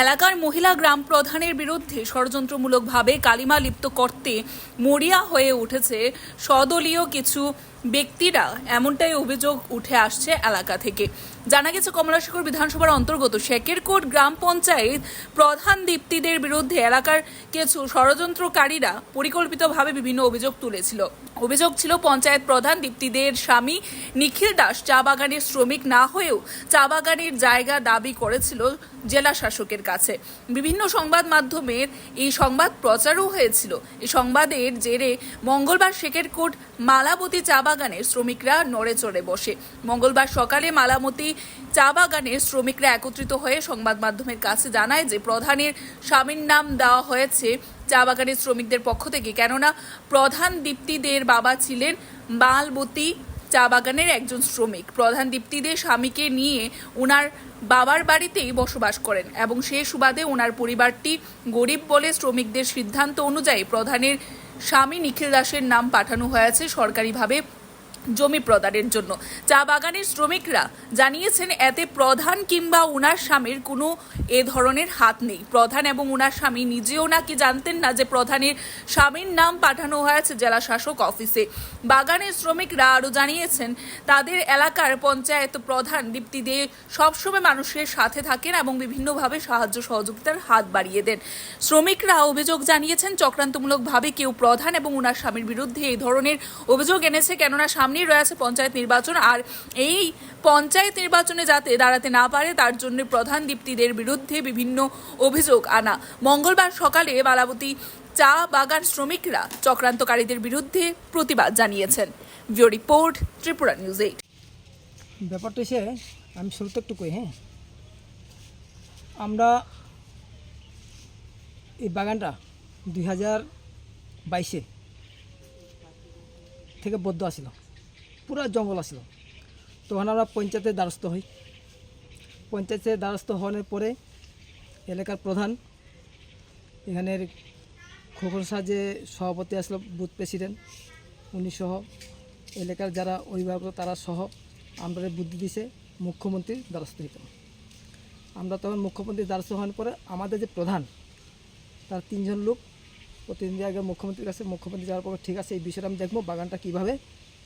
এলাকার মহিলা গ্রাম প্রধানের বিরুদ্ধে ষড়যন্ত্রমূলকভাবে কালিমা লিপ্ত করতে মরিয়া হয়ে উঠেছে সদলীয় কিছু ব্যক্তিরা, এমনটাই অভিযোগ উঠে আসছে এলাকা থেকে। জানা গেছে কমলাশিকর বিধানসভার অন্তর্গত শেকেরকোট গ্রাম পঞ্চায়েত প্রধান দীপ্তিদের বিরুদ্ধে এলাকার কিছু ষড়যন্ত্রকারীরা পরিকল্পিতভাবে বিভিন্ন অভিযোগ তুলেছিল। অভিযোগ ছিল পঞ্চায়েত প্রধান দীপ্তিদের স্বামী নিখিল দাস চা বাগানের শ্রমিক না হয়েও চা বাগানের জায়গা দাবি করেছিল জেলা শাসকের কাছে। বিভিন্ন সংবাদ মাধ্যমের এই সংবাদ প্রচারও হয়েছিল। এই সংবাদের জেরে মঙ্গলবার শেকেরকোট মালাবতী চা বাগানের শ্রমিকরা নড়ে চড়ে বসে। মঙ্গলবার সকালে মালাবতী চা বাগানের শ্রমিকরা একত্রিত হয়ে সংবাদ মাধ্যমের কাছে জানায় যে প্রধানের স্বামীর নাম দেওয়া হয়েছে চা বাগানের শ্রমিকদের পক্ষ থেকে, কেননা প্রধান দীপ্তিদের বাবা ছিলেন মালবতী চা বাগানের একজন শ্রমিক। প্রধান দীপ্তিদের স্বামীকে নিয়ে ওনার বাবার বাড়িতেই বসবাস করেন এবং সেই সুবাদে ওনার পরিবারটি গরিব বলে শ্রমিকদের সিদ্ধান্ত অনুযায়ী প্রধানের স্বামী নিখিল দাসের নাম পাঠানো হয়েছে সরকারিভাবে জমি প্রদানের জন্য। চা বাগানের শ্রমিকরা জানিয়েছেন এতে প্রধান কিংবা উনার স্বামীর কোনো এ ধরনের হাত নেই। প্রধান এবং উনার স্বামী নিজেও নাকি জানতেন না যে প্রধানের স্বামীর নাম পাঠানো হয়েছে জেলা শাসক অফিসে। বাগানের শ্রমিকরা আরও জানিয়েছেন তাদের এলাকার পঞ্চায়েত প্রধান দীপ্তি দে সবসময় মানুষের সাথে থাকেন এবং বিভিন্নভাবে সাহায্য সহযোগিতার হাত বাড়িয়ে দেন। শ্রমিকরা অভিযোগ জানিয়েছেন চক্রান্তমূলকভাবে কেউ প্রধান এবং উনার স্বামীর বিরুদ্ধে এই ধরনের অভিযোগ এনেছে, কেননা সামনে রয়েছে পঞ্চায়েত নির্বাচন, আর এই পঞ্চায়েত নির্বাচনে যাতে দাঁড়াতে না পারে তার জন্য প্রধান দীপ্তিদের বিরুদ্ধে বিভিন্ন অভিযোগ আনা। মঙ্গলবার সকালে মালাবতী চা বাগান শ্রমিকরা চক্রান্তকারীদের বিরুদ্ধে প্রতিবাদ জানিয়েছেন। Video report, Tripura news 8। ব্যাপারটা এসে আমি শুরুতে একটু কই। আমরা এই বাগানটা 2022 থেকে বদ্ধ আসিল, পুরো জঙ্গল আসিল। তখন আমরা পঞ্চায়েতের দ্বারস্থ হই। পঞ্চায়েতের দ্বারস্থ হওয়ার পরে এলাকার প্রধান, এখানের খোকন শাহ যে সভাপতি আসলো, বুথ প্রেসিডেন্ট, উনি সহ এলাকার যারা অভিভাবক তারা সহ আমরা বুদ্ধি দিছে মুখ্যমন্ত্রীর দ্বারস্থ হইতাম। আমরা তখন মুখ্যমন্ত্রীর দ্বারস্থ হওয়ার পরে আমাদের যে প্রধান তার 3 জন লোক প্রতিনিধি আগে মুখ্যমন্ত্রীর কাছে, মুখ্যমন্ত্রী যাওয়ার পরে ঠিক আছে এই বিষয়টা আমি দেখবো বাগানটা কীভাবে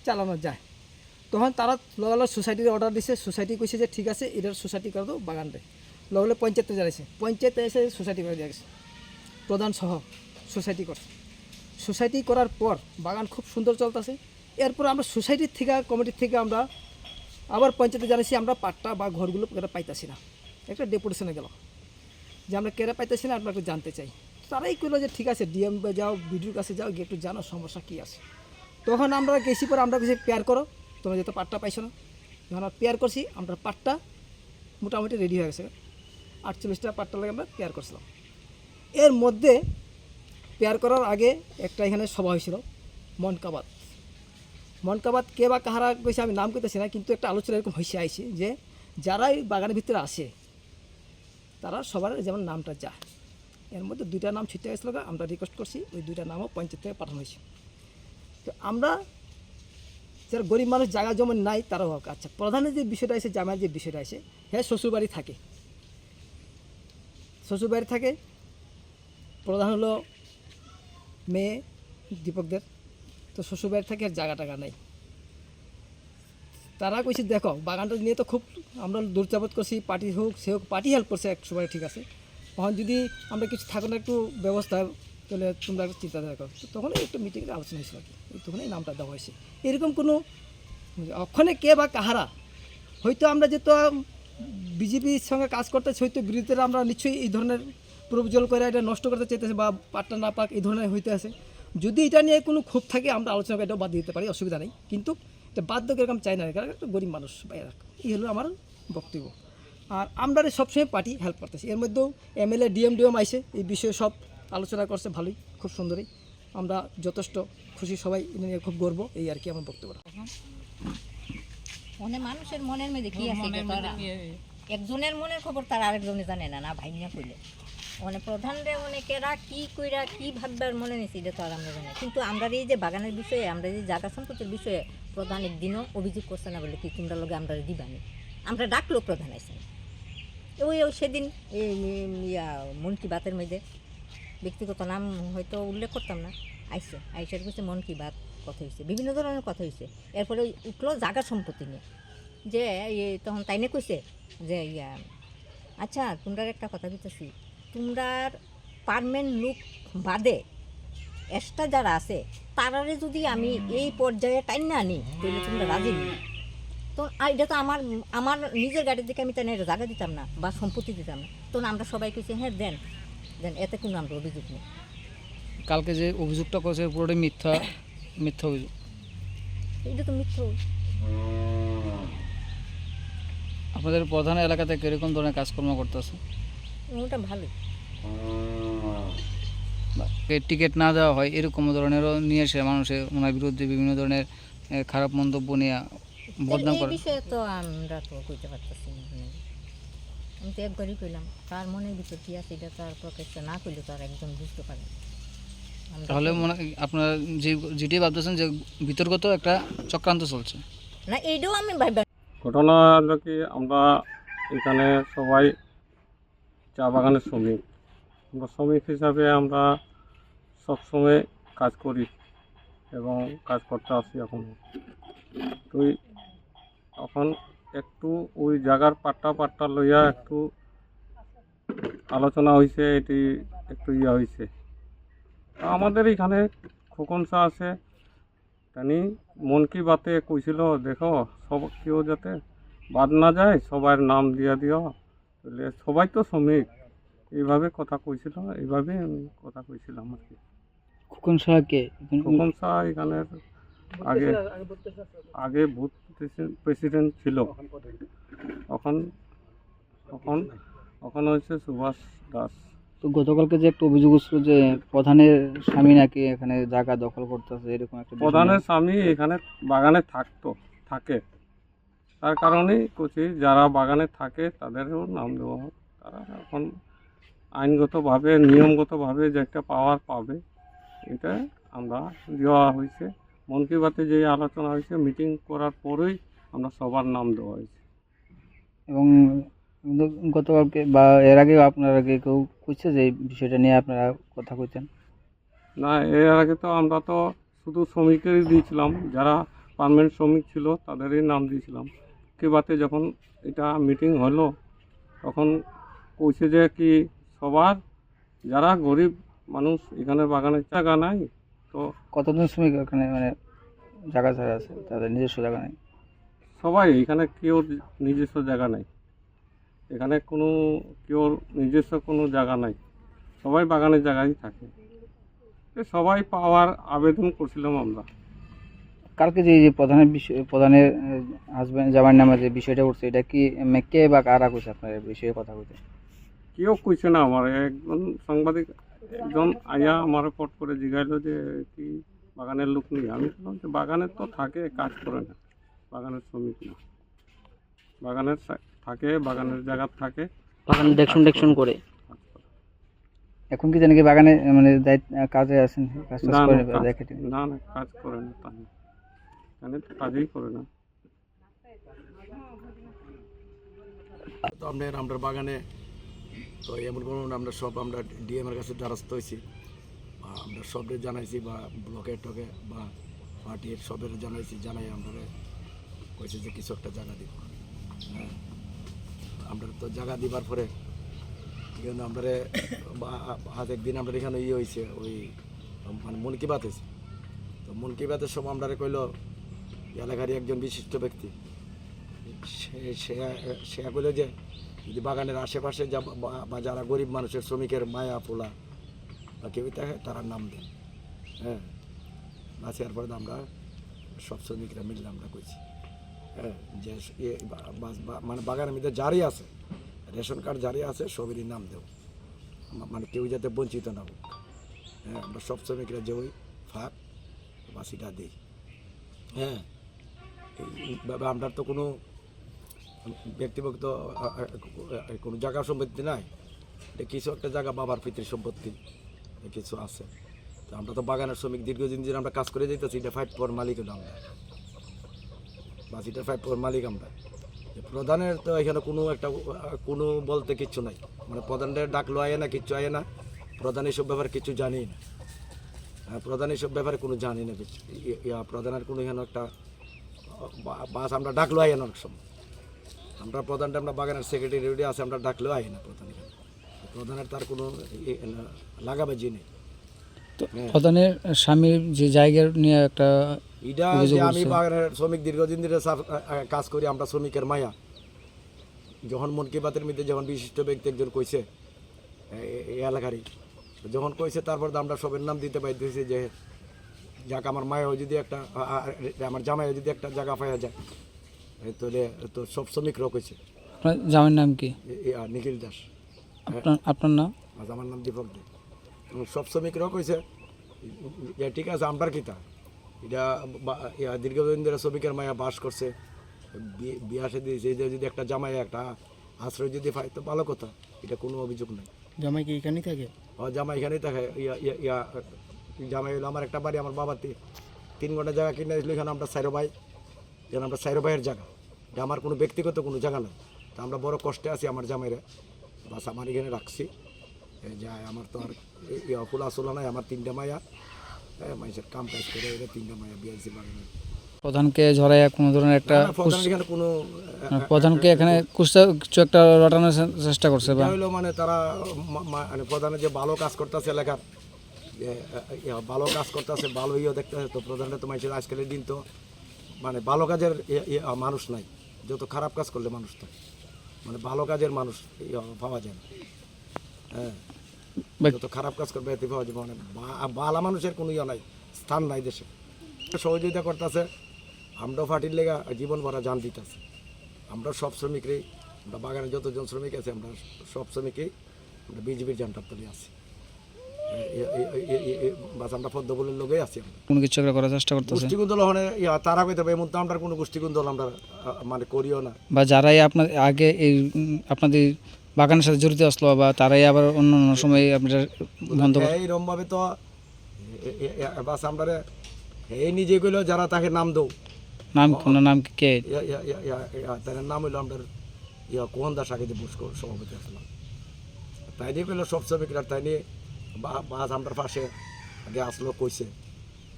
চালানো যায়। তখন তারা লগালো সোসাইটির অর্ডার দিছে। সোসাইটি কইছে যে ঠিক আছে এটার সোসাইটি করে দাও বাগানটা। লগলে পঞ্চায়েতে জানাইছে, পঞ্চায়েতে এসে সোসাইটি করে দিয়ে গেছে, প্রধান সহ সোসাইটি করছে। সোসাইটি করার পর বাগান খুব সুন্দর চলতেছে। এরপর আমরা সোসাইটির থেকে কমিটির থেকে আমরা আবার পঞ্চায়েতে জানাইছি আমরা পাট্টা বা ঘরগুলো পাইতেছি না। একটা ডেপুটেশনে গেল যে আমরা কেরা পাইতেছি না, আমরা একটু জানতে চাই। তারাই কইলো যে ঠিক আছে ডিএম যাও, বিডিওর কাছে যাও, গিয়ে একটু জানো সমস্যা কী আছে। তখন আমরা গেছি, পরে আমরা বেশি পেয়ার করো, তোমরা যেহেতু পাট্টা পাইছো না। যখন আমরা পেয়ার করছি, আমরা পাট্টা মোটামুটি রেডি হয়ে গেছে। 48টা পাট্টা লাগে আমরা পেয়ার করছিলাম। এর মধ্যে পেয়ার করার আগে একটা এখানে সভা হয়েছিল মনকাবাদ কে বা কাহারা কইছে আমি নাম কইতেছি না, কিন্তু একটা আলোচনা এরকম হয়েছে আইছে যে যারা এই বাগানের ভিতরে আসে তারা সবার যেমন নামটা যায়। এর মধ্যে 2টা নাম ছিটে গেছিলো। আমরা রিকোয়েস্ট করছি ওই 2টা নামও পঞ্চায়েত থেকে পাঠানো হয়েছে। তো আমরা যারা গরিব মানুষ জায়গা জমি নাই তারাও হোক। আচ্ছা, প্রধানের যে বিষয়টা আছে, জামাইয়ের যে বিষয়টা আছে, হ্যাঁ শ্বশুরবাড়ি থাকে, প্রধান হলো মেয়ে দীপকদের, তো শ্বশুরবাড়ি থাকে আর জায়গা টাকা নাই। তারা কইছে দেখো বাগানটা নিয়ে তো খুব আমরা দূরচাপত করছি, পার্টি হোক সে হোক, পার্টি হেল্প করছে 100 ঠিক আছে। তখন যদি আমরা কিছু থাকো না একটু ব্যবস্থা, তাহলে তোমরা একটু চিন্তাধারা করো। তখন একটু মিটিংয়ে আলোচনা হয়েছিল আর কি, তখন এই নামটা দেওয়া হয়েছে। এরকম কোনো অক্ষণে কে বা কাহারা হয়তো আমরা যেহেতু বিজেপির সঙ্গে কাজ করতেছি, হয়তো বিরোধীরা আমরা নিশ্চয়ই এই ধরনের প্রবজল করে এটা নষ্ট করতে চাইতেছে বা পাট্টা না পাক এই ধরনের হইতে আছে। যদি এটা নিয়ে কোনো ক্ষোভ থাকে আমরা আলোচনা করে এটাও বাদ দিতে পারি, অসুবিধা নেই। কিন্তু এটা বাধ্য এরকম চাই না, কারণ একটা গরিব মানুষ বাইরে। এই হলো আমার বক্তব্য। আর আমরা সবসময় পার্টি হেল্প করতেছি। এর মধ্যেও এমএলএ ডিএম আইসে এই বিষয়ে সব আলোচনা করছে, ভালোই, খুব সুন্দরই। আমরা যথেষ্ট খুশি, সবাই নিয়ে খুব গর্ব, এই আর কি আমার বক্তব্যটা। মানে মানুষের মনের মধ্যে কি আছে, একজনের মনের খবর তার আরেকজনে জানে না, না ভাই না কইলে মানে প্রধানরে অনেকেরা কি কইরা কি ভাববার মনে নিয়েছে এটা তো আর আমরা জানি। কিন্তু আমরা এই যে বাগানের বিষয়ে, আমরা যে জায়গা সম্পত্তির বিষয়ে প্রধান একদিনও অভিযোগ করছে না বলে কি তোমরা লগে আমরা দিবানি, আমরা ডাকলো প্রধান আইসেন, ওই সেদিন মন কি বাতের মধ্যে ব্যক্তিগত নাম হয়তো উল্লেখ করতাম না, আইসার কাছে মন কি বাত কথা হয়েছে, বিভিন্ন ধরনের কথা হয়েছে। এরপরে ওই উঠলো জায়গা সম্পত্তি নিয়ে, যে তখন তাইনে কইছে যে আচ্ছা তোমরার একটা কথা দিতেছি, তোমরার পারমেন্ট লুক বাদে এক্সট্রা যারা আছে তারারে যদি আমি এই পর্যায়ে টাইন না আনি তাহলে তোমরা রাজি নি। তো এটা তো আমার নিজের গাড়ির দিকে আমি তাই জায়গা দিতাম না বা সম্পত্তি দিতাম না। তখন আমরা সবাই কইছি হ্যাঁ দেন, এতে কোনো আমরা অভিযোগ নেই। কালকে যে অভিযোগটা করেছে পুরোটাই মিথ্যা অভিযোগ। এটা তো মিথ্য। আপনাদের প্রধান এলাকাতে কিরকম ধরনের কাজকর্ম করতেছে? ওটা ভালো। টিকিট না দেওয়া হয় এরকম ধরনেরও নিয়ে এসে মানুষের ওনার বিরুদ্ধে বিভিন্ন ধরনের খারাপ মন্তব্য নিয়ে বদনাম করে। এই বিষয়ে তো আমরা তো কইতে পারতেছি না। আমি তো একবারই কইলাম, তার মনের ভিতর কি আছে এটা তো আর প্রকাশ্য না করলে তো আর একজন বুঝতে পারে। তাহলে আপনারা যেটি ভাবতেছেন যে বিতর্কত একটা চক্রান্ত চলছে না, এইটাও আমি ভাবি। ঘটনা হলো কি, আমরা এখানে সবাই চা বাগানের শ্রমিক। আমরা শ্রমিক হিসাবে আমরা সবসময় কাজ করি এবং কাজ করতে আসি এখন। তো এখন একটু ওই জায়গার পাট্টা লইয়া একটু আলোচনা হয়েছে, এটি একটু হয়েছে। আমাদের এখানে খোকন শাহ আছে, জানি মন কি বাতে কইছিল দেখো সব কেউ যাতে বাদ না যায়, সবার নাম দিয়া দিও, তাহলে সবাই তো শ্রমিক, এইভাবে কথা কইছিল, এইভাবে আমি কথা কইছিলাম আর কি। খোকন শাহকে খোকন শাহ এখানের আগে বুথ প্রেসিডেন্ট ছিল, এখন হয়েছে সুভাষ দাস। তো গতকালকে যে একটা অভিযোগ ছিল যে প্রধানের স্বামী নাকি এখানে জায়গা দখল করতেছে, এরকম একটা প্রধানের স্বামী এখানে বাগানে থাকে, তার কারণেই কচি যারা বাগানে থাকে তাদেরও নাম দেওয়া হয়। তারা এখন আইনগতভাবে নিয়মগতভাবে যে একটা পাওয়ার পাবে, এটা আমরা দেওয়া হয়েছে। মন কি বাতে যে আলোচনা হয়েছে, মিটিং করার পরেই আমরা সবার নাম দেওয়া হয়েছে। এবং গতকালকে বা এর আগে আপনার আগে কেউ কইছে যে এই বিষয়টা নিয়ে আপনারা কথা কইতেন? না, এর আগে তো আমরা তো শুধু শ্রমিকেরই দিয়েছিলাম, যারা পার্মানেন্ট শ্রমিক ছিল তাদেরই নাম দিয়েছিলাম। কি বাতে যখন এটা মিটিং হলো তখন কইছে যে কি সবার যারা গরিব মানুষ এখানে বাগানে জায়গা নাই, তো কতজন শ্রমিক এখানে মানে জায়গা ছাড়া আছে, তাদের নিজস্ব জায়গা নেই? সবাই এখানে কেউ নিজস্ব জায়গা নাই, এখানে কোনো কেউ নিজস্ব কোনো জায়গা নাই, সবাই বাগানের জায়গায় থাকে। সবাই পাওয়ার আবেদন করছিলাম আমরা। কালকে যে প্রধানের হাজব্যান্ড জামাইয়ের নামে যে বিষয়টা উঠছে, এটা কি কে বা কারা কইছে আপনার এই বিষয়ে কথা কইতে? কেউ কইছে না, আমার একজন সাংবাদিক একজন আয়া আমার রিপোর্ট করে জিজ্ঞাসা যে কি বাগানের লোক নেই। আমি বললাম যে বাগানের তো থাকে, কাজ করে না, বাগানের শ্রমিক না, বাগানের থাকে, বাগানের জায়গা থাকে, বাগানে দেখুন করে। এখন কি জানি কি বাগানে মানে কাজে আছেন? না কাজ করে না, তাহলে তো কাজই করে না। তো আমরা বাগানে তো এমন কোনো আমরা ডিএমের কাছে দ্বারস্থ হয়েছি, বা আমরা সবের জানাইছি, বা ব্লকের টকে বা পার্টির সবের জানাই আমরা কইছি যে কিছু একটা জায়গা দিব। হ্যাঁ, আমরা তো জায়গা দিবার পরে কিন্তু আমরা হাত একদিন আমরা এখানে হয়েছে ওই মানে মন কি বাত হয়েছে। তো মন কি বাতের সময় আমরা কইল এলাকারই একজন বিশিষ্ট ব্যক্তি, সে কইল যে যদি বাগানের আশেপাশে বা যারা গরিব মানুষের শ্রমিকের মায়া পোলা বা কেউ থাকে তারা নাম দেন। হ্যাঁ, বাঁচার পরে আমরা সব শ্রমিকরা মিললে আমরা কইছি হ্যাঁ যে মানে বাগানের মধ্যে জারি আছে, রেশন কার্ড জারি আছে, সবেরই নাম দেব, মানে কেউ যাতে বঞ্চিত না হোক। হ্যাঁ, আমরা সব শ্রমিকরা যে ওই ফাঁক বাসিটা দিই। হ্যাঁ, এইভাবে আমরা তো কোনো ব্যক্তিগত কোনো জায়গা সম্পত্তি নাই, এটা কিছু একটা জায়গা বাবার পিতৃ সম্পত্তি কিছু আছে। তো আমরা তো বাগানের শ্রমিক, দীর্ঘদিন ধরে আমরা কাজ করে যেতেছি, এটা 5 মালিক হলো আমরা, বাসিটার 5 মালিক আমরা। প্রধানের তো এখানে কোনো বলতে কিচ্ছু নাই, মানে প্রধানের ডাকলো আয় না, কিচ্ছু আয় না। প্রধান এইসব ব্যাপারে কিছু জানি না, প্রধান এইসব ব্যাপারে কোনো জানি না কিছু। প্রধানের কোনো এখানে একটা বাস আমরা ডাকলো আয় না। অনেক সময় আমরা প্রধানটা, আমরা বাগানের সেক্রেটারি আছে, আমরা ডাকলেও আয় না প্রধান এখানে। প্রধানের তার কোনো লাগাবাজি নেই। প্রধানের স্বামীর যে জায়গা নিয়ে একটা এটা যে আমি বাগানের শ্রমিক, দীর্ঘদিন ধরে কাজ করি, আমরা শ্রমিকের মায়া। যখন মন কি বাতের মধ্যে যখন বিশিষ্ট ব্যক্তি একজন কইছে এই এলাকারই, যখন কইছে তারপর আমরা সবের নাম দিতে পাইতেছি যে যাক আমার মায়াও যদি একটা, আমার জামাইও যদি একটা জায়গা পাওয়া যায়, তাহলে তো সব শ্রমিকরাও কইছে। আপনার জামাইয়ের নাম কি? নিখিল দাস। আপনার নাম? আমার নাম দীপক দে। সব শ্রমিকরাও কইছে যে ঠিক আছে, আমরার কিতা এটা দীর্ঘদিন ধরে শ্রমিকের মায়া বাস করছে, বিয়া সে দিয়েছে, যদি একটা জামাই একটা আশ্রয় যদি পাই তো ভালো কথা, এটা কোনো অভিযোগ নেই। জামাই কি এখানেই থাকে? জামাই এখানেই থাকে। জামাই হলো আমার একটা বাড়ি, আমার বাবা 3 ঘন্টা জায়গা কিনে দিয়েছিল এখানে। আমরা সাইরো ভাই, যেন আমরা সাইরো ভাইয়ের জায়গা, এটা আমার কোনো ব্যক্তিগত কোনো জায়গা নয়। তা আমরা বড় কষ্টে আছি আমার জামাইরে, বাস আমার এখানে রাখছি। যায় আমার তো আর খোলা চোলা নাই, আমার 3টা মায়া, মানুষের কাম কাজ করে 3টা মায়া বিয়েছি বাগানে। প্রধানকে ঝরাইয়া কোনো ধরনের একটা এখানে কোনো প্রধানকে এখানে কিছু একটা রটানোর চেষ্টা করছে বা হইলো, মানে তারা মানে প্রধানের যে ভালো কাজ করতেছে এলাকার, ভালো কাজ করতেছে, ভালো দেখতেছে, তো প্রধানটা তো মানুষের আজকালের দিন তো মানে ভালো কাজের মানুষ নাই, যত খারাপ কাজ করলে মানুষ তো মানে ভালো কাজের মানুষ পাওয়া যায় না। হ্যাঁ, যত খারাপ কাজ করবে এতে পাওয়া যাবে, মানে ভালো মানুষের কোনো নাই, স্থান নাই দেশে। সহযোগিতা করতেছে, আমরাও পার্টির লেগা জীবন ভরা জান দিতেছে। আমরা সব শ্রমিকরাই, আমরা বাগানে যতজন শ্রমিক আছে, আমরা সব শ্রমিকই আমরা বিজেপির জানটার তলে আছি। বাস আমরা পদ্মবলের লোকেই আছি। আমরা কোনো কিছু একটা করার চেষ্টা করতেছে গোষ্ঠীকুন্দল ওখানে তারা কইতে হবে, এমন তো আমরা কোনো গোষ্ঠীকুন্দল আমরা মানে করিও না। বা যারাই আপনার আগে এই আপনাদের বাগানের সাথে জড়িত আসলো, বা তারাই আবার অন্য অন্য সময় আপনার বন্ধ এইরকমভাবে তো বাস আমরা এই নিজে কইলো যারা তাকে নাম দৌ নাম কোন নাম কে? তার নাম হইলো আমরা কোহন দাস, আগে যে সভাপতি আসলাম, তাই দিয়ে কইলো সব শ্রমিকরা, তাই নিয়ে বাস আমরা পাশে আগে আসলো কইছে।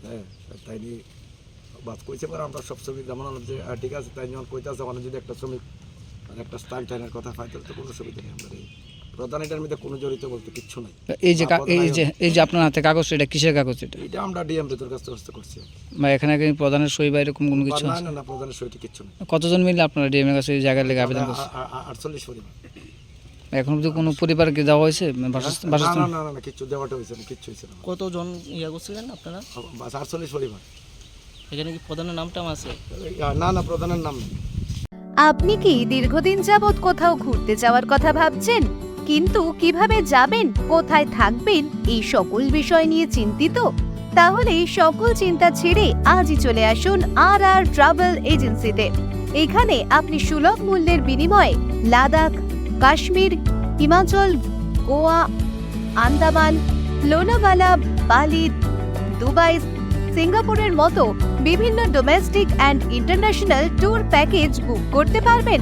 হ্যাঁ, তাই নিয়ে বাস কইছে পরে আমরা সব শ্রমিক যেমন যে ঠিক আছে, তাই যখন কইতে আছে, যদি একটা শ্রমিক একটা স্টাইল টাইনের কথা পাই তাহলে তো কোনো সুবিধা নেই। আমরা এই প্রধান এটার মধ্যে কোনো জড়িত বলতে কিচ্ছু নাই। এই যে আপনার হাতে কাগজ, এটা কিসের কাগজ? এটা আমরা ডিএম ভিতর কাছে করছি। বা এখানে কি প্রধানের সই বা এরকম কোনো কিছু? না না, প্রধানের সইটি কিচ্ছু নেই। কতজন মিলে আপনারা ডিএম এর কাছে এই জায়গার লেগে আবেদন করছেন? 48 পরিবার। এখন অবধি কোনো পরিবারকে দেওয়া হয়েছে বাসস্থান? না না, কিচ্ছু দেওয়াটা হয়েছে না, কিচ্ছু হয়েছে না। কতজন করছিলেন আপনারা? 48 পরিবার। এখানে কি প্রধানের নামটা আছে? না না, প্রধানের নাম নেই। আপনি কি দীর্ঘদিন যাবৎ কোথাও ঘুরতে যাওয়ার কথা ভাবছেন, কিন্তু কিভাবে যাবেন, কোথায় থাকবেন, এই সকল বিষয় নিয়ে চিন্তিত? তাহলে সকল চিন্তা ছেড়ে আজই চলে আসুন আর ট্রাভেল এজেন্সিতে। এখানে আপনি সুলভ মূল্যের বিনিময়ে লাদাখ, কাশ্মীর, হিমাচল, গোয়া, আন্দামান, লোনাভালা, বালি, দুবাই, সিঙ্গাপুরের মতো বিভিন্ন domestic and international tour package বুক করতে পারবেন।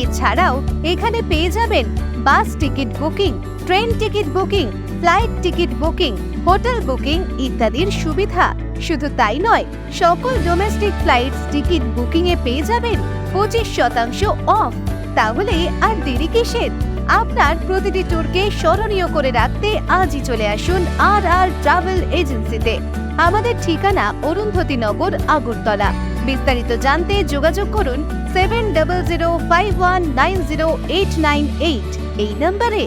এছাড়াও এখানে পেয়ে যাবেন বাস ticket booking, train ticket booking, flight ticket booking, hotel booking ইত্যাদির সুবিধা। শুধু তাই নয়, সকল ডোমেস্টিক ফ্লাইটস টিকিট বুকিং এ পেয়ে যাবেন 25% অফ। তাহলে আর দেরি কিসের? আপনার প্রতিটি ট্যুরকে স্মরণীয় করে রাখতে আজই চলে আসুন আর ট্রাভেল এজেন্সিতে। আমাদের ঠিকানা অরুন্ধতী নগর, আগরতলা। বিস্তারিত জানতে যোগাযোগ করুন 7005190898 এই নম্বরে।